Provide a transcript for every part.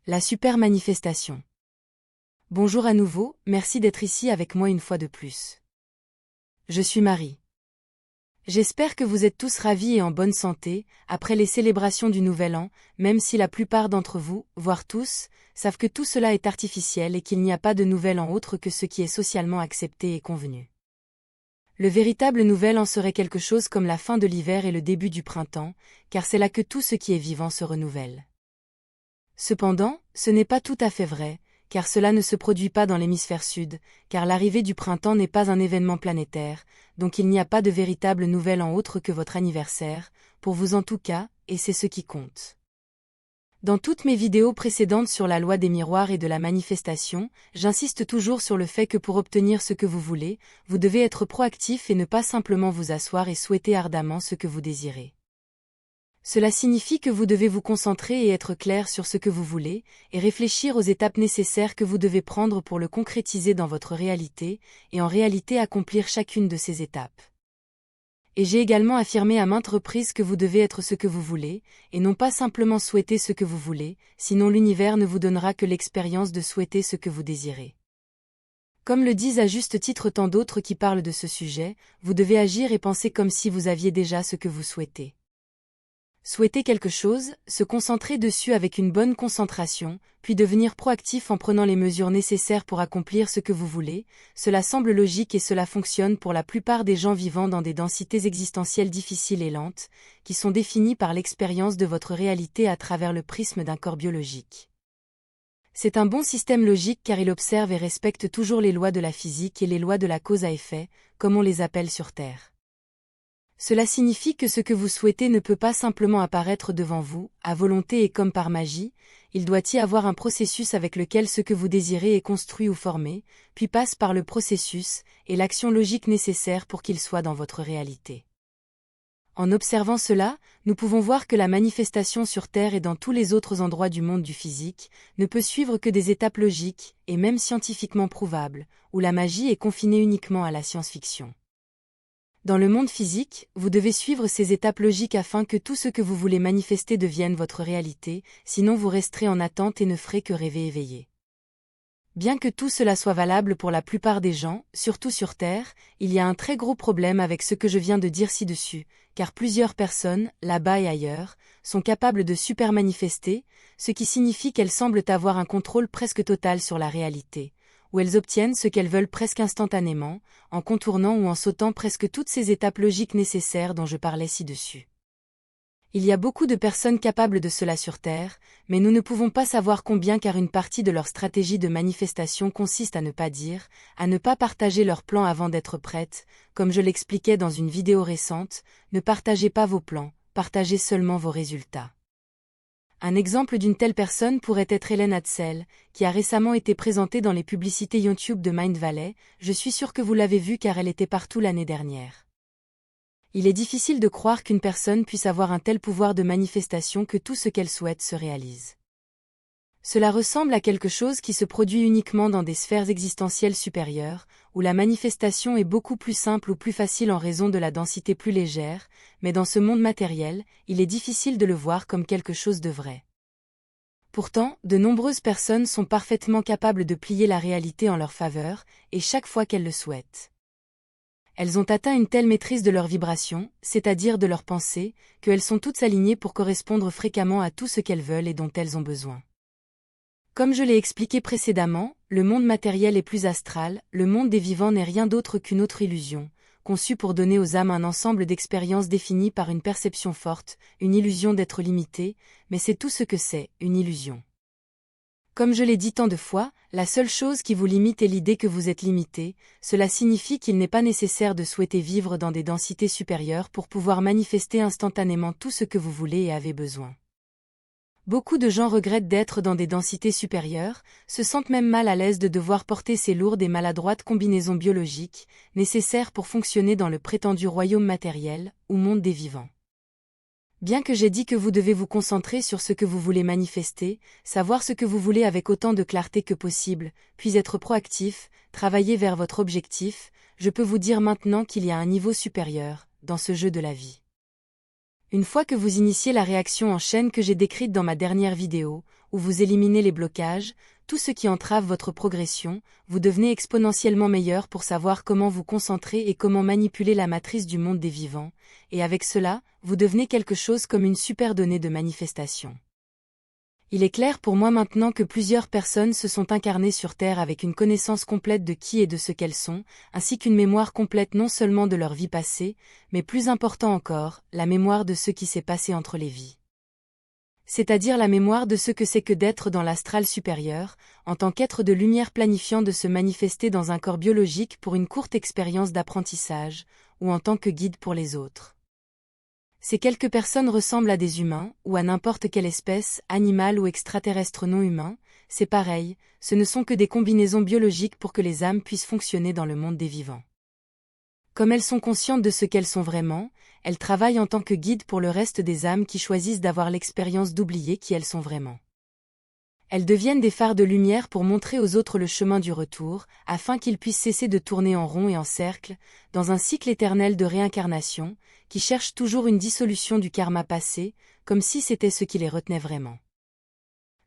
La super manifestation. Bonjour à nouveau, merci d'être ici avec moi une fois de plus. Je suis Marie. J'espère que vous êtes tous ravis et en bonne santé, après les célébrations du Nouvel An, même si la plupart d'entre vous, voire tous, savent que tout cela est artificiel et qu'il n'y a pas de Nouvel An autre que ce qui est socialement accepté et convenu. Le véritable Nouvel An serait quelque chose comme la fin de l'hiver et le début du printemps, car c'est là que tout ce qui est vivant se renouvelle. Cependant, ce n'est pas tout à fait vrai, car cela ne se produit pas dans l'hémisphère sud, car l'arrivée du printemps n'est pas un événement planétaire, donc il n'y a pas de véritable Nouvel An autre que votre anniversaire, pour vous en tout cas, et c'est ce qui compte. Dans toutes mes vidéos précédentes sur la loi des miroirs et de la manifestation, j'insiste toujours sur le fait que pour obtenir ce que vous voulez, vous devez être proactif et ne pas simplement vous asseoir et souhaiter ardemment ce que vous désirez. Cela signifie que vous devez vous concentrer et être clair sur ce que vous voulez, et réfléchir aux étapes nécessaires que vous devez prendre pour le concrétiser dans votre réalité, et en réalité accomplir chacune de ces étapes. Et j'ai également affirmé à maintes reprises que vous devez être ce que vous voulez, et non pas simplement souhaiter ce que vous voulez, sinon l'univers ne vous donnera que l'expérience de souhaiter ce que vous désirez. Comme le disent à juste titre tant d'autres qui parlent de ce sujet, vous devez agir et penser comme si vous aviez déjà ce que vous souhaitez. Souhaiter quelque chose, se concentrer dessus avec une bonne concentration, puis devenir proactif en prenant les mesures nécessaires pour accomplir ce que vous voulez, cela semble logique et cela fonctionne pour la plupart des gens vivant dans des densités existentielles difficiles et lentes, qui sont définies par l'expérience de votre réalité à travers le prisme d'un corps biologique. C'est un bon système logique car il observe et respecte toujours les lois de la physique et les lois de la cause à effet, comme on les appelle sur Terre. Cela signifie que ce que vous souhaitez ne peut pas simplement apparaître devant vous, à volonté et comme par magie, il doit y avoir un processus avec lequel ce que vous désirez est construit ou formé, puis passe par le processus et l'action logique nécessaire pour qu'il soit dans votre réalité. En observant cela, nous pouvons voir que la manifestation sur Terre et dans tous les autres endroits du monde du physique ne peut suivre que des étapes logiques, et même scientifiquement prouvables, où la magie est confinée uniquement à la science-fiction. Dans le monde physique, vous devez suivre ces étapes logiques afin que tout ce que vous voulez manifester devienne votre réalité, sinon vous resterez en attente et ne ferez que rêver éveillé. Bien que tout cela soit valable pour la plupart des gens, surtout sur Terre, il y a un très gros problème avec ce que je viens de dire ci-dessus, car plusieurs personnes, là-bas et ailleurs, sont capables de super manifester, ce qui signifie qu'elles semblent avoir un contrôle presque total sur la réalité, où elles obtiennent ce qu'elles veulent presque instantanément, en contournant ou en sautant presque toutes ces étapes logiques nécessaires dont je parlais ci-dessus. Il y a beaucoup de personnes capables de cela sur Terre, mais nous ne pouvons pas savoir combien car une partie de leur stratégie de manifestation consiste à ne pas dire, à ne pas partager leur plan avant d'être prête, comme je l'expliquais dans une vidéo récente, ne partagez pas vos plans, partagez seulement vos résultats. Un exemple d'une telle personne pourrait être Hélène Hadsell, qui a récemment été présentée dans les publicités YouTube de Mindvalley, je suis sûre que vous l'avez vue car elle était partout l'année dernière. Il est difficile de croire qu'une personne puisse avoir un tel pouvoir de manifestation que tout ce qu'elle souhaite se réalise. Cela ressemble à quelque chose qui se produit uniquement dans des sphères existentielles supérieures, où la manifestation est beaucoup plus simple ou plus facile en raison de la densité plus légère, mais dans ce monde matériel, il est difficile de le voir comme quelque chose de vrai. Pourtant, de nombreuses personnes sont parfaitement capables de plier la réalité en leur faveur, et chaque fois qu'elles le souhaitent. Elles ont atteint une telle maîtrise de leur vibration, c'est-à-dire de leur pensée, qu'elles sont toutes alignées pour correspondre fréquemment à tout ce qu'elles veulent et dont elles ont besoin. Comme je l'ai expliqué précédemment, le monde matériel est plus astral, le monde des vivants n'est rien d'autre qu'une autre illusion, conçue pour donner aux âmes un ensemble d'expériences définies par une perception forte, une illusion d'être limitée, mais c'est tout ce que c'est, une illusion. Comme je l'ai dit tant de fois, la seule chose qui vous limite est l'idée que vous êtes limité, cela signifie qu'il n'est pas nécessaire de souhaiter vivre dans des densités supérieures pour pouvoir manifester instantanément tout ce que vous voulez et avez besoin. Beaucoup de gens regrettent d'être dans des densités supérieures, se sentent même mal à l'aise de devoir porter ces lourdes et maladroites combinaisons biologiques, nécessaires pour fonctionner dans le prétendu royaume matériel, ou monde des vivants. Bien que j'ai dit que vous devez vous concentrer sur ce que vous voulez manifester, savoir ce que vous voulez avec autant de clarté que possible, puis être proactif, travailler vers votre objectif, je peux vous dire maintenant qu'il y a un niveau supérieur, dans ce jeu de la vie. Une fois que vous initiez la réaction en chaîne que j'ai décrite dans ma dernière vidéo, où vous éliminez les blocages, tout ce qui entrave votre progression, vous devenez exponentiellement meilleur pour savoir comment vous concentrer et comment manipuler la matrice du monde des vivants, et avec cela, vous devenez quelque chose comme une super donnée de manifestation. Il est clair pour moi maintenant que plusieurs personnes se sont incarnées sur Terre avec une connaissance complète de qui et de ce qu'elles sont, ainsi qu'une mémoire complète non seulement de leur vie passée, mais plus important encore, la mémoire de ce qui s'est passé entre les vies. C'est-à-dire la mémoire de ce que c'est que d'être dans l'astral supérieur, en tant qu'être de lumière planifiant de se manifester dans un corps biologique pour une courte expérience d'apprentissage, ou en tant que guide pour les autres. Ces quelques personnes ressemblent à des humains, ou à n'importe quelle espèce, animale ou extraterrestre non humain, c'est pareil, ce ne sont que des combinaisons biologiques pour que les âmes puissent fonctionner dans le monde des vivants. Comme elles sont conscientes de ce qu'elles sont vraiment, elles travaillent en tant que guides pour le reste des âmes qui choisissent d'avoir l'expérience d'oublier qui elles sont vraiment. Elles deviennent des phares de lumière pour montrer aux autres le chemin du retour, afin qu'ils puissent cesser de tourner en rond et en cercle, dans un cycle éternel de réincarnation, qui cherche toujours une dissolution du karma passé, comme si c'était ce qui les retenait vraiment.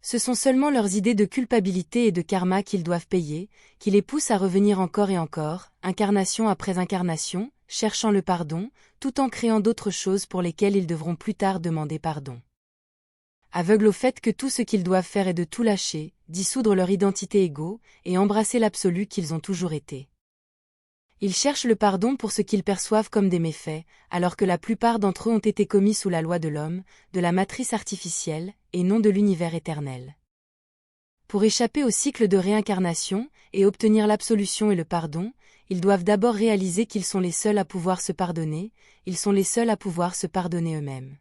Ce sont seulement leurs idées de culpabilité et de karma qu'ils doivent payer, qui les poussent à revenir encore et encore, incarnation après incarnation, cherchant le pardon, tout en créant d'autres choses pour lesquelles ils devront plus tard demander pardon. Aveugles au fait que tout ce qu'ils doivent faire est de tout lâcher, dissoudre leur identité égo, et embrasser l'absolu qu'ils ont toujours été. Ils cherchent le pardon pour ce qu'ils perçoivent comme des méfaits, alors que la plupart d'entre eux ont été commis sous la loi de l'homme, de la matrice artificielle, et non de l'univers éternel. Pour échapper au cycle de réincarnation, et obtenir l'absolution et le pardon, ils doivent d'abord réaliser qu'ils sont les seuls à pouvoir se pardonner, ils sont les seuls à pouvoir se pardonner eux-mêmes.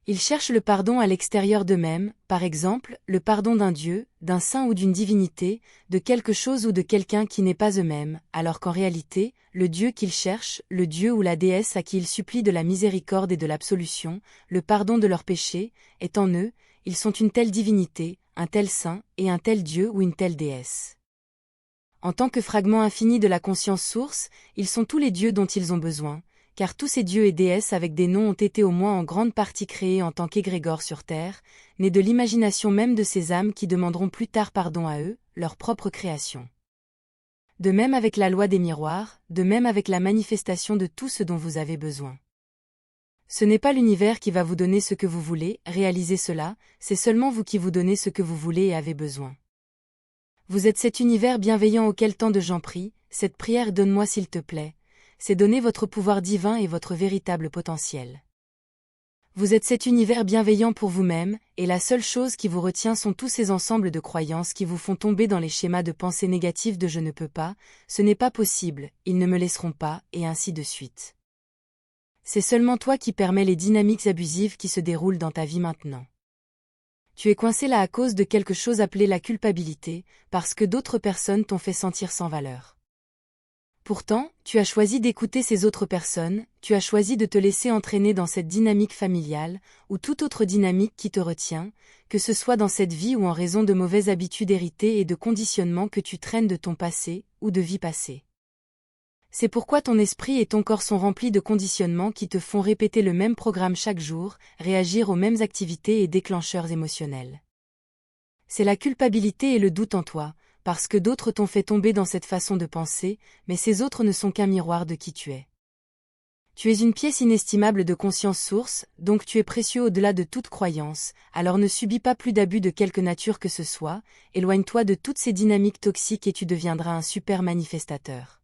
Ils cherchent le pardon à l'extérieur d'eux-mêmes, par exemple, le pardon d'un dieu, d'un saint ou d'une divinité, de quelque chose ou de quelqu'un qui n'est pas eux-mêmes, alors qu'en réalité, le dieu qu'ils cherchent, le dieu ou la déesse à qui ils supplient de la miséricorde et de l'absolution, le pardon de leurs péchés, est en eux, ils sont une telle divinité, un tel saint, et un tel dieu ou une telle déesse. En tant que fragment infini de la conscience source, ils sont tous les dieux dont ils ont besoin, car tous ces dieux et déesses avec des noms ont été au moins en grande partie créés en tant qu'égrégores sur Terre, nés de l'imagination même de ces âmes qui demanderont plus tard pardon à eux, leur propre création. De même avec la loi des miroirs, de même avec la manifestation de tout ce dont vous avez besoin. Ce n'est pas l'univers qui va vous donner ce que vous voulez, réalisez cela, c'est seulement vous qui vous donnez ce que vous voulez et avez besoin. Vous êtes cet univers bienveillant auquel tant de gens prient, cette prière donne-moi s'il te plaît, c'est donner votre pouvoir divin et votre véritable potentiel. Vous êtes cet univers bienveillant pour vous-même, et la seule chose qui vous retient sont tous ces ensembles de croyances qui vous font tomber dans les schémas de pensée négatifs de je ne peux pas, ce n'est pas possible, ils ne me laisseront pas, et ainsi de suite. C'est seulement toi qui permets les dynamiques abusives qui se déroulent dans ta vie maintenant. Tu es coincé là à cause de quelque chose appelé la culpabilité, parce que d'autres personnes t'ont fait sentir sans valeur. Pourtant, tu as choisi d'écouter ces autres personnes, tu as choisi de te laisser entraîner dans cette dynamique familiale, ou toute autre dynamique qui te retient, que ce soit dans cette vie ou en raison de mauvaises habitudes héritées et de conditionnements que tu traînes de ton passé, ou de vie passée. C'est pourquoi ton esprit et ton corps sont remplis de conditionnements qui te font répéter le même programme chaque jour, réagir aux mêmes activités et déclencheurs émotionnels. C'est la culpabilité et le doute en toi, parce que d'autres t'ont fait tomber dans cette façon de penser, mais ces autres ne sont qu'un miroir de qui tu es. Tu es une pièce inestimable de conscience source, donc tu es précieux au-delà de toute croyance, alors ne subis pas plus d'abus de quelque nature que ce soit, éloigne-toi de toutes ces dynamiques toxiques et tu deviendras un super manifestateur.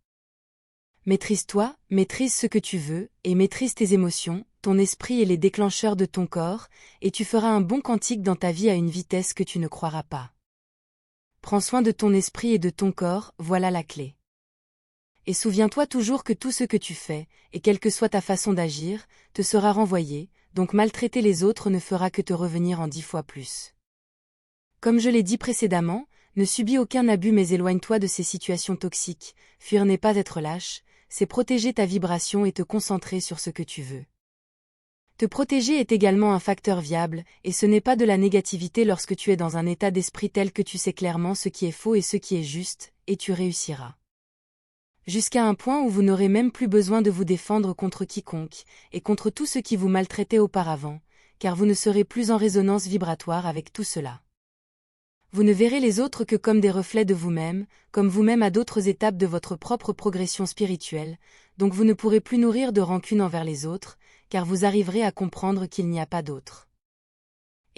Maîtrise-toi, maîtrise ce que tu veux, et maîtrise tes émotions, ton esprit et les déclencheurs de ton corps, et tu feras un bond quantique dans ta vie à une vitesse que tu ne croiras pas. Prends soin de ton esprit et de ton corps, voilà la clé. Et souviens-toi toujours que tout ce que tu fais, et quelle que soit ta façon d'agir, te sera renvoyé, donc maltraiter les autres ne fera que te revenir en 10 fois plus. Comme je l'ai dit précédemment, ne subis aucun abus mais éloigne-toi de ces situations toxiques, fuir n'est pas être lâche, c'est protéger ta vibration et te concentrer sur ce que tu veux. Te protéger est également un facteur viable, et ce n'est pas de la négativité lorsque tu es dans un état d'esprit tel que tu sais clairement ce qui est faux et ce qui est juste, et tu réussiras. jusqu'à un point où vous n'aurez même plus besoin de vous défendre contre quiconque, et contre tout ce qui vous maltraitait auparavant, car vous ne serez plus en résonance vibratoire avec tout cela. Vous ne verrez les autres que comme des reflets de vous-même, comme vous-même à d'autres étapes de votre propre progression spirituelle, donc vous ne pourrez plus nourrir de rancune envers les autres, car vous arriverez à comprendre qu'il n'y a pas d'autre.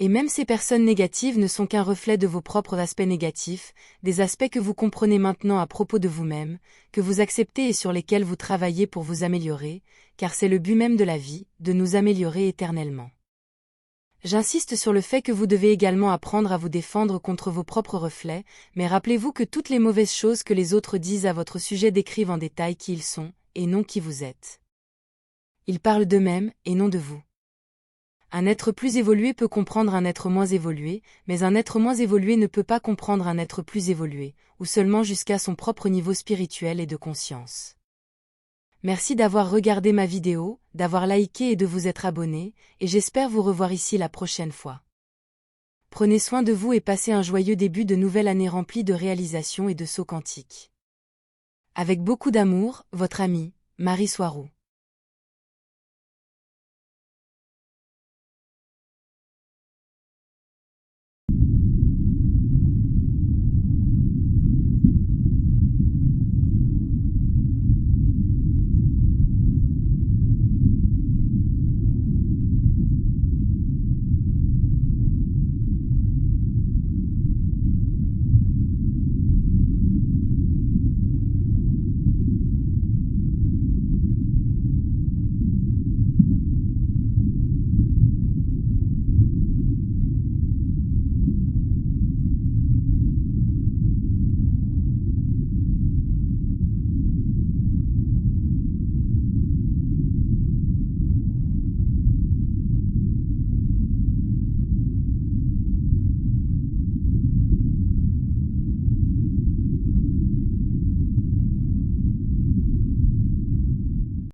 Et même ces personnes négatives ne sont qu'un reflet de vos propres aspects négatifs, des aspects que vous comprenez maintenant à propos de vous-même, que vous acceptez et sur lesquels vous travaillez pour vous améliorer, car c'est le but même de la vie, de nous améliorer éternellement. J'insiste sur le fait que vous devez également apprendre à vous défendre contre vos propres reflets, mais rappelez-vous que toutes les mauvaises choses que les autres disent à votre sujet décrivent en détail qui ils sont, et non qui vous êtes. Ils parlent d'eux-mêmes, et non de vous. Un être plus évolué peut comprendre un être moins évolué, mais un être moins évolué ne peut pas comprendre un être plus évolué, ou seulement jusqu'à son propre niveau spirituel et de conscience. Merci d'avoir regardé ma vidéo, d'avoir liké et de vous être abonné, et j'espère vous revoir ici la prochaine fois. Prenez soin de vous et passez un joyeux début de nouvelle année remplie de réalisations et de sauts quantiques. Avec beaucoup d'amour, votre amie, Marie Soiroux.